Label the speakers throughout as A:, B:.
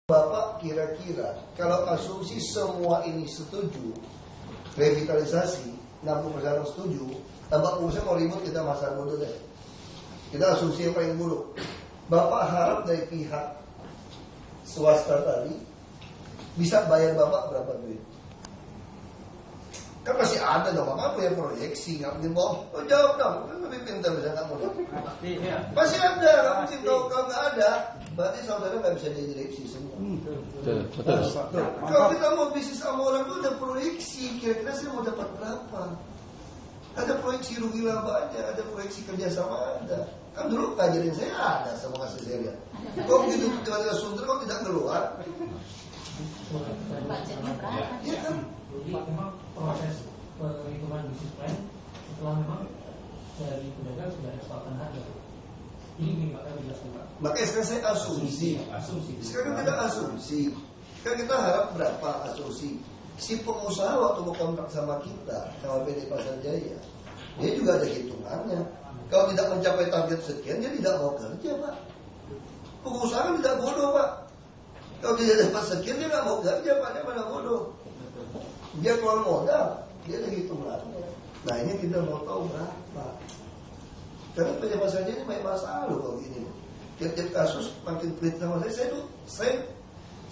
A: Bapak kira-kira kalau asumsi semua ini setuju, revitalisasi 60% setuju, tambah pengusaha mau ribut kita masa bodoh deh. Kita asumsi yang paling buruk. Bapak harap dari pihak swasta tadi bisa bayar Bapak berapa duit? Kan masih ada dong, Bapak punya proyeksi, nggak mungkin bohong. Oh jawab dong, kan lebih pintar bisa nggak mudah. Masih ada, nggak mungkin kalau nggak ada, berarti saudara nggak bisa didireksi semua.
B: Betul.
A: Kalau kita mau bisnis sama orang itu ada proyeksi, kira-kira saya mau dapat berapa? Ada proyeksi rugi labanya, ada proyeksi kerjasama ada. Kan dulu ngajarin saya ada sama kasih saya lihat. Kok begitu tiba-tiba sunter kok tidak keluar? Ya kan?
C: Jadi memang proses perhitungan bisnis plan setelah memang dari pedagang sudah ekspektan harga. Ini makanya dijelaskan Pak.
A: Makanya sekarang saya asumsi. Sekarang tidak asumsi. Kan kita harap berapa asumsi. Si pengusaha waktu mau kontrak sama kita, sama PT Pasar Jaya, dia juga ada hitungannya. Kalau tidak mencapai target sekian, dia tidak mau kerja, Pak. Pengusaha kan tidak bodoh, Pak. Kalau tidak dapat sekian, dia tidak mau kerja, Pak. Dia mana bodoh. Dia keluar modal, dia ada hitungannya. Nah ini kita mau tahu berapa. Karena PT Pasar Jaya ini banyak masalah loh kalau gini. Tiap-tiap kasus makin pelit sama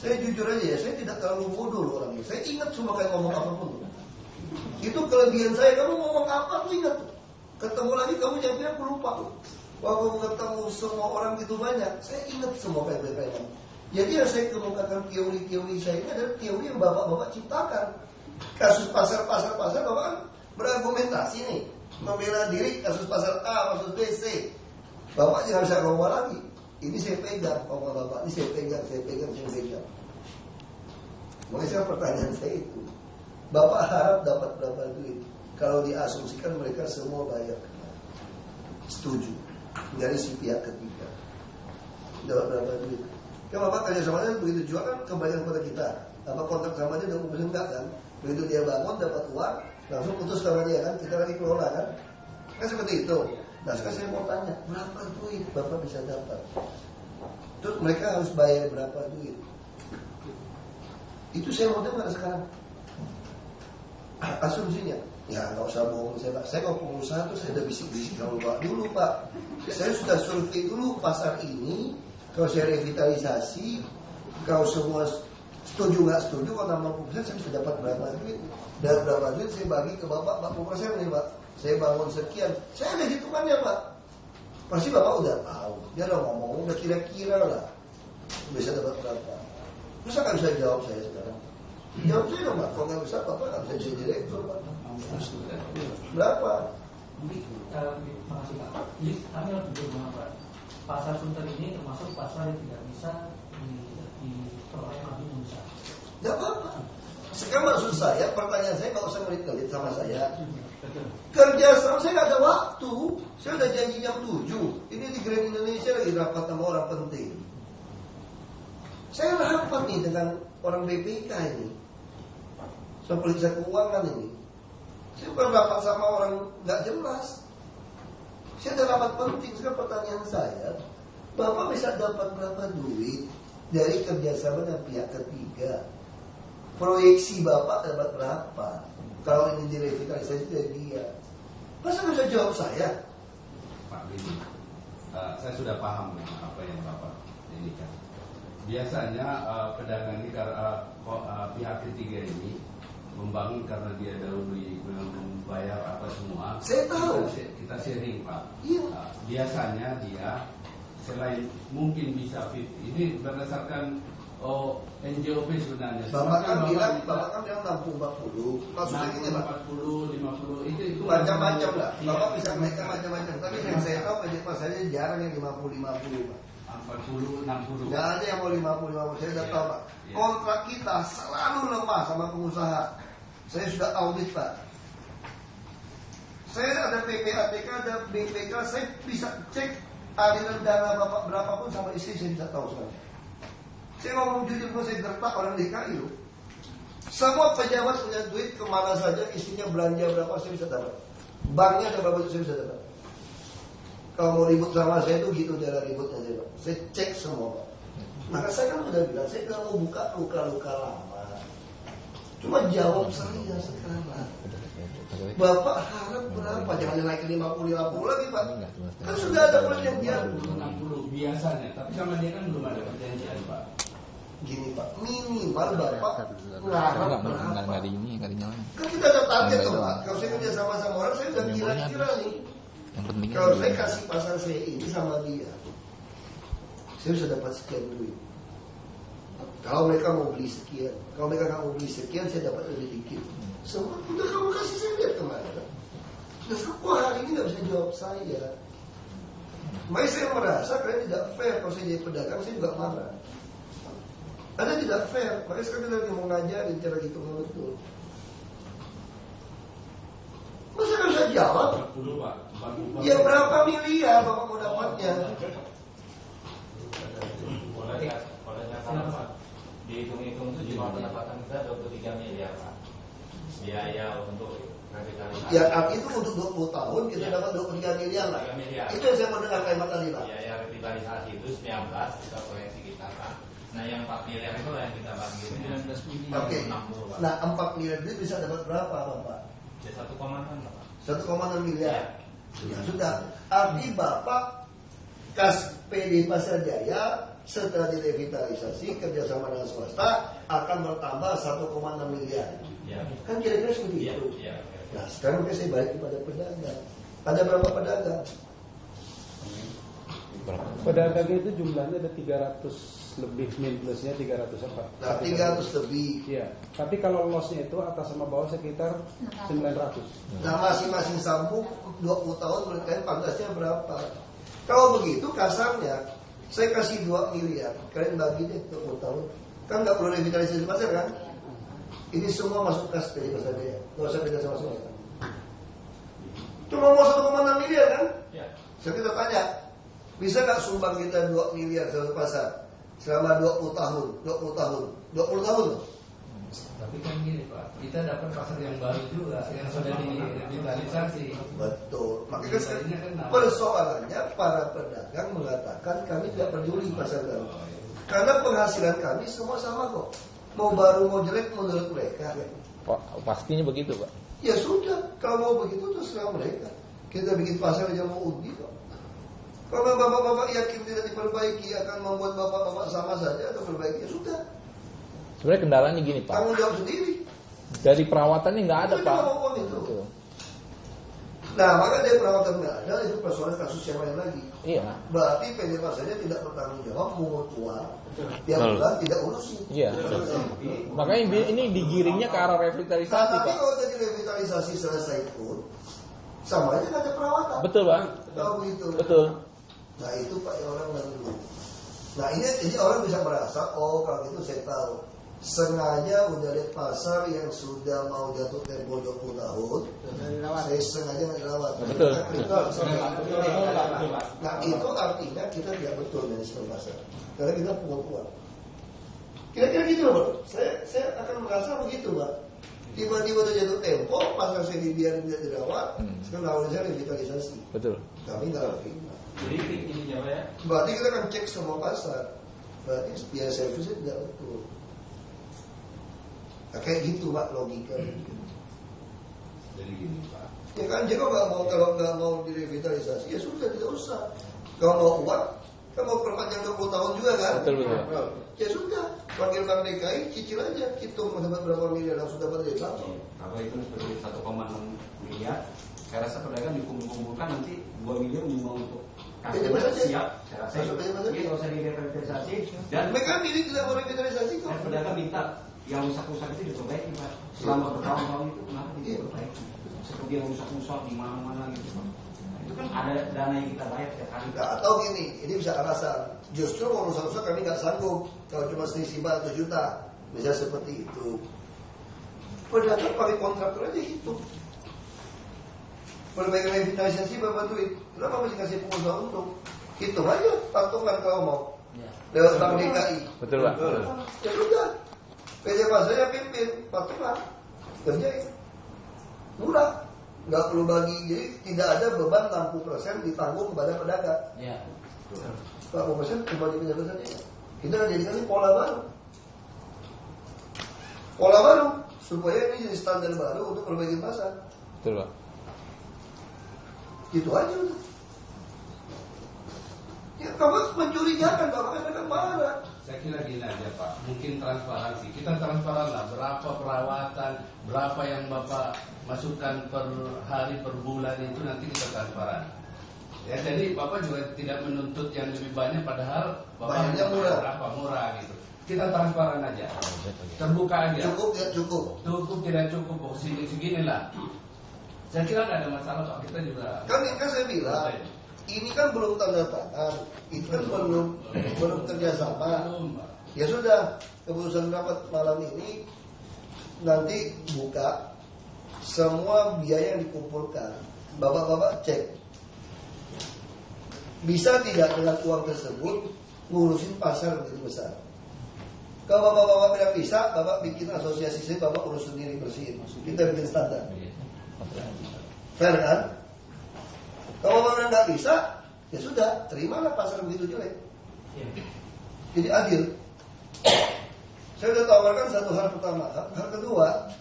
A: saya jujur aja ya, saya tidak terlalu bodoh loh orangnya. Saya ingat semua kayak ngomong apapun. Itu kelebihan saya, kamu ngomong apa aku ingat. Ketemu lagi kamu jawabnya aku lupa. Waktu ketemu semua orang gitu banyak, saya ingat semua kayak. Jadi yang saya kemukakan teori-teori saya ini adalah teori yang bapak-bapak ciptakan. Kasus pasar bapak kan berargumentasi nih, membela diri kasus pasar A, kasus B, C. Bapak jangan bisa ngomong lagi. Ini saya pegang, ngomong bapak. Ini saya pegang. Makanya saya pertanyaan saya itu, bapak harap dapat berapa duit? Kalau diasumsikan mereka semua bayar, setuju dari si pihak ketiga, dapat berapa duit? Kan bapak kerja sama dia begitu jual kan kembalian kepada kita. Apa kontrak sama dia udah enggak kan? Begitu dia bangun dapat uang, langsung putus sama dia kan? Kita lagi kelola kan? Kan seperti itu. Nah sekarang saya mau tanya, berapa duit bapak bisa dapat? Terus mereka harus bayar berapa duit? Itu saya mau dengar sekarang. Asumsinya, ya nggak usah bohong saya Pak. Saya kalau pengusaha tuh saya udah bisik-bisik kalau Pak dulu Pak. Saya sudah survei dulu pasar ini. Kalau saya revitalisasi, kalau semua setuju nggak setuju, kalau 60% saya bisa dapat berapa duit? Dan berapa duit saya bagi ke Bapak 40% nih Pak. Saya bangun sekian, saya ada hitungannya Pak. Pasti Bapak udah tahu. Dia udah ngomong, udah kira-kira lah bisa dapat berapa. Masa nggak bisa jawab saya sekarang? Jawab saya dong Pak. Kalau nggak bisa Bapak nggak bisa jadi direktur Pak. Berapa?
C: Makasih Pak. Jadi kami harus berdoa Pak. Pasar Sunter ini termasuk pasar yang tidak bisa diperoleh lagi bisa.
A: Tidak apa-apa. Sekarang maksud saya, pertanyaan saya nggak usah ngelit-ngelit sama saya. Kerja sama saya nggak ada waktu. Saya udah janji jam 7. Ini di Grand Indonesia lagi rapat sama orang penting. Saya rapat nih dengan orang BPK ini, sama periksa keuangan ini. Saya bukan rapat sama orang nggak jelas. Saya ada rapat penting. Sekarang pertanyaan saya, Bapak bisa dapat berapa duit dari kerjasama dengan pihak ketiga? Proyeksi Bapak dapat berapa? Kalau ini direvitalisasi dari dia, masa nggak bisa jawab saya?
B: Pak Bini, saya sudah paham apa yang Bapak ini kan. Biasanya pedagang ini pihak ketiga ini membangun karena dia dahulu membayar apa semua.
A: Saya tahu.
B: Kita sharing Pak.
A: Iya.
B: Biasanya dia selain mungkin bisa fit ini berdasarkan NJOP sebenarnya.
A: Bapak kan bilang 60-40. Maksudnya gini Pak.
B: 40, 50 itu
A: Macam-macam lah.
B: Iya.
A: Bapak bisa naikkan macam-macam. Tapi yang saya tahu PT Pasarnya jarang yang 50-50 Pak.
B: 40, 60.
A: Gak ada yang mau 50-50. Saya udah tahu Pak.
B: Iya.
A: Kontrak kita selalu lemah sama pengusaha. Saya sudah audit Pak. Saya ada PPATK, ada BPK. Saya bisa cek aliran dana Bapak berapapun sama istri saya bisa tahu semuanya. Saya ngomong jujur, saya gertak orang DKI loh. Semua pejabat punya duit kemana saja, istrinya belanja berapa saya bisa dapat. Banknya ada berapa saya bisa dapat. Kalau mau ribut sama saya itu gitu cara ributnya saya Pak. Saya cek semua Pak. Maka saya kan udah bilang, saya nggak mau buka luka-luka lama. Cuma jawab saya sekarang. Bapak harap berapa? Jangan naik ke 50 lagi Pak. Kan sudah ada perjanjian
B: 60 biasanya, tapi sama dia kan belum ada perjanjian Pak.
A: Gini Pak, minimal Bapak ngarap berapa?
D: Nggak dinyalain.
A: Kan kita ada target tuh Pak. Kalau saya kerja sama orang, saya udah kira-kira nih.
D: Yang penting
A: Kalau saya kasih pasar saya ini sama dia, saya bisa dapat sekian duit. Kalau mereka mau beli sekian, kalau mereka nggak mau beli sekian, saya dapat lebih dikit. Semua udah kamu kasih saya lihat kemarin. Nah, wah hari ini nggak bisa jawab saya. Makanya saya merasa kalian tidak fair. Kalau saya jadi pedagang, saya juga marah. Anda tidak fair. Makanya sekarang kita lagi mau ngajarin cara gitu betul. Masa nggak bisa jawab?
B: Dulu Pak.
A: Ya berapa miliar Bapak mau dapatnya?
E: Boleh Pak. Dihitung-hitung itu cuma pendapatan kita 23 miliar Pak. Biaya untuk revitalisasi.
A: Ya itu untuk 20 tahun kita dapat 23 miliar lah.
E: 3 miliar.
A: Itu yang saya mau dengar kalimat tadi Pak.
E: Biaya revitalisasi itu 19 kita proyeksi kita Pak. Nah yang 4 miliar itu yang kita bagi 19 miliar.
A: Oke.
E: 60 Pak.
A: Nah 4 miliar itu bisa dapat berapa Bapak?
E: Ya 1,6 Pak.
A: 1,6 miliar. Ya sudah. Arti Bapak kas PD Pasar Jaya setelah direvitalisasi kerjasama dengan swasta akan bertambah 1,6 miliar.
E: Ya.
A: Kan kira-kira seperti
E: Iya.
A: itu.
E: Iya.
A: Nah sekarang saya balik kepada pedagang. Ada berapa pedagang?
F: Pedagang itu jumlahnya ada 300 lebih, min plusnya 300 apa?
A: Nah 300 lebih.
F: Iya. Tapi kalau lossnya itu atas sama bawah sekitar 900.
A: Nah masing-masing sambung 20 tahun menurut kalian pantasnya berapa? Kalau begitu kasarnya saya kasih 2 miliar, kalian bagi deh 20 tahun. Kan nggak perlu revitalisasi pasar kan? Ini semua masuk kas dari pasar Jaya. Nggak usah beda sama swasta. Cuma mau 1,6 miliar kan?
E: Ya.
A: Saya kita tanya, bisa nggak sumbang kita 2 miliar satu pasar selama 20 tahun? 20 tahun loh.
B: Tapi kan gini Pak, kita dapat pasar yang baru juga, yang sudah direvitalisasi.
A: Betul. Makanya
B: Jumlahnya kan nambah.
A: persoalannya para pedagang mengatakan kami tidak peduli pasar baru. Karena penghasilan kami semua sama kok. Mau baru mau jelek menurut mereka.
D: Pastinya begitu Pak.
A: Ya sudah, kalau mau begitu terserah mereka. Kita bikin pasar aja mau undi kok. Kalau bapak-bapak yakin tidak diperbaiki akan membuat bapak-bapak sama saja atau perbaiki, ya sudah.
D: Sebenarnya kendalanya gini Pak.
A: Tanggung jawab sendiri.
D: Dari perawatannya nggak ada
A: Itu
D: Pak.
A: juga uang itu.
D: Betul.
A: Nah, maka dia perawatan nggak ada, itu persoalan kasus yang lain lagi.
D: Iya.
A: Berarti PD Pasarnya tidak bertanggung jawab mengut uang yang
D: Betul.
A: bulan tidak urusin.
D: Iya. Makanya ini digiringnya ke arah
A: Nah,
D: revitalisasi
A: tapi
D: Pak.
A: kalau tadi revitalisasi selesai pun sama aja nggak ada perawatan.
D: Betul Pak.
A: Kalau begitu.
D: Betul.
A: Nah itu Pak yang orang nggak dulu. Nah ini orang bisa merasa, oh kalau gitu saya tahu. Sengaja udah lihat pasar yang sudah mau jatuh tempo 20 tahun, saya sengaja nggak dirawat.
D: Betul.
A: Nah itu artinya kita tidak betul manajemen pasar, karena kita pungut uang. Kira-kira gitu loh Pak. Saya akan merasa begitu Pak. Tiba-tiba udah jatuh tempo, pasar saya dibiarin tidak dirawat, sekarang awalnya revitalisasi.
D: Betul.
A: Kami nggak ngerti.
E: Jadi ini jawab ya.
A: Berarti kita akan cek semua pasar. Berarti biaya servisnya tidak betul. Nah, kayak gitu Pak logika.
B: Jadi gini Pak.
A: Ya kan, jadi kalau nggak mau direvitalisasi ya sudah tidak usah. Kalau mau uang, kan mau perpanjang 20 tahun juga kan?
D: Betul.
A: Ya sudah, panggil Bank DKI, cicil aja, hitung dapat berapa miliar langsung dapat dari bank.
E: Kalau itu seperti 1,6 miliar, saya rasa pedagang dikumpulkan nanti 2 miliar minimum untuk
A: Jadi maksudnya
E: siap. Saya rasa
A: Maksudnya
E: itu.
A: maksudnya?
E: Jadi kalau saya direvitalisasi dan
A: Mereka ini tidak mau revitalisasi kok.
E: pedagang minta yang rusak-rusak itu diperbaiki Pak. Selama bertahun-tahun itu kenapa
A: Iya.
E: diperbaiki? Seperti yang rusak-rusak di mana-mana gitu Pak. Nah, itu kan ada dana yang kita bayar setiap hari.
A: Nah, atau gini, ini bisa alasan. Justru kalau rusak-rusak kami nggak sanggup. Kalau cuma selisih 100 juta, bisa seperti itu. Pedagang pakai kontraktor aja hitung. Perbaikan revitalisasi berapa duit? Kenapa mesti kasih pengusaha untung? Hitung aja, patungan kalau mau. Lewat Bank DKI.
D: Betul Pak.
A: Ya sudah. PD Pasarnya pimpin, patungan. Kerjain. Murah. Nggak perlu bagi. Jadi tidak ada beban 60% ditanggung kepada pedagang.
C: Ya.
A: 40% kembali ke pedagang. Kita akan jadikan ini pola baru. Pola baru supaya ini jadi standar baru untuk perbaikan pasar.
D: Betul, Pak.
A: Itu aja udah. Ya kamu mencurigakan, Bapak mereka marah.
B: Saya kira gini aja Pak, mungkin transparansi. Kita transparan lah, berapa perawatan, berapa yang Bapak masukkan per hari, per bulan itu nanti kita transparan. Ya, jadi Bapak juga tidak menuntut yang lebih banyak, padahal Bapak
A: Banyaknya murah.
B: Berapa murah gitu. Kita transparan aja, terbuka aja.
A: Cukup ya cukup.
B: Cukup tidak cukup, oh, seginilah. Saya kira nggak ada masalah Pak, kita juga.
A: Kan saya bilang, ini kan belum tanda tangan, itu kan belum kerjasama. Ya sudah, keputusan rapat malam ini nanti buka semua biaya yang dikumpulkan. Bapak-bapak cek, bisa tidak dengan uang tersebut ngurusin pasar begitu besar. Kalau bapak-bapak tidak bisa, bapak bikin asosiasi saya, bapak urus sendiri bersihin. Kita bikin standar. Fair kan? Kalau bapak nggak bisa, ya sudah, terimalah pasar begitu jelek. Jadi adil. Saya sudah tawarkan satu hal pertama. Hal kedua,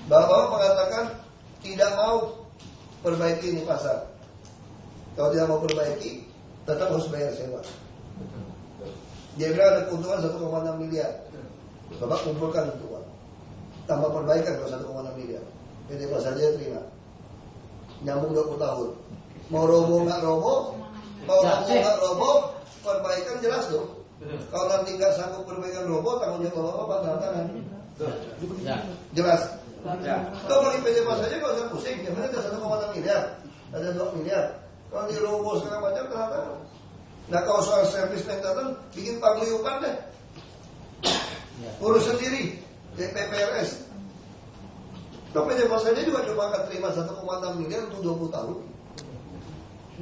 A: bapak mengatakan tidak mau perbaiki ini pasar. Kalau tidak mau perbaiki, tetap harus bayar sewa. Dia bilang ada keuntungan 1,6 miliar. Bapak kumpulkan itu uang. Tambah perbaikan kalau 1,6 miliar. PT Pasar Jaya terima. Nyambung 20 tahun. Mau roboh nggak roboh, perbaikan jelas dong. Kalau nanti nggak sanggup perbaikan roboh, tanggung jawab bapak tanda tangan. Jelas. Kalau bagi PT Pasar Jaya kalau saya pusing, yang mana ada 1,6 miliar, ada 2 miliar. Kalau di roboh segala macam tanda tangan. Nah kalau soal servis maintenance, bikin paguyuban deh. Urus sendiri, DPPRS. Tapi PT Pasar Jaya juga cuma akan terima 1,6 miliar untuk 20 tahun.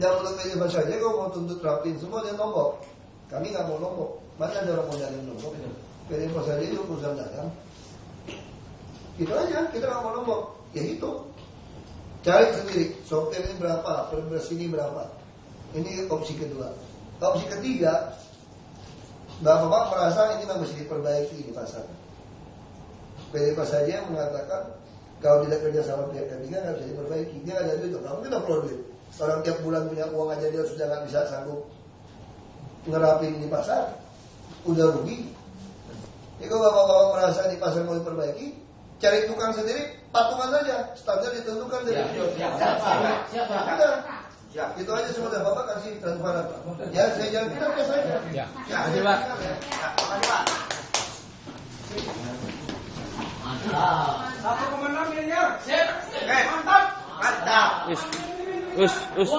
A: Dan menurut PT Pasar Jaya kalau mau tuntut rapin semua dia nombok. Kami nggak mau nombok. Mana ada orang mau nyari nombok? PT Pasar Jaya itu perusahaan dagang. Itu aja, kita nggak mau nombok. Ya itu. Cari sendiri. Sopir ini berapa? Bersih ini berapa? Ini opsi kedua. Opsi ketiga, bapak merasa ini mesti diperbaiki di pasar. PT Pasar Jaya mengatakan kalau tidak kerja sama pihak ketiga nggak bisa diperbaiki. Dia nggak ada duit, kamu tidak perlu duit. Orang tiap bulan punya uang aja dia sudah nggak bisa sanggup ngerapin ini pasar, udah rugi. Jadi kalau bapak-bapak merasa di pasar mau diperbaiki, cari tukang sendiri, patungan saja, standar ditentukan dari siapa? Ya, itu aja sebenarnya bapak kasih transparan. Ya, saya jalan kita biasa saja.
D: Ya, terima kasih Pak.
G: Mantap. 1,6 miliar. Sip. Mantap. Mantap.
D: Us.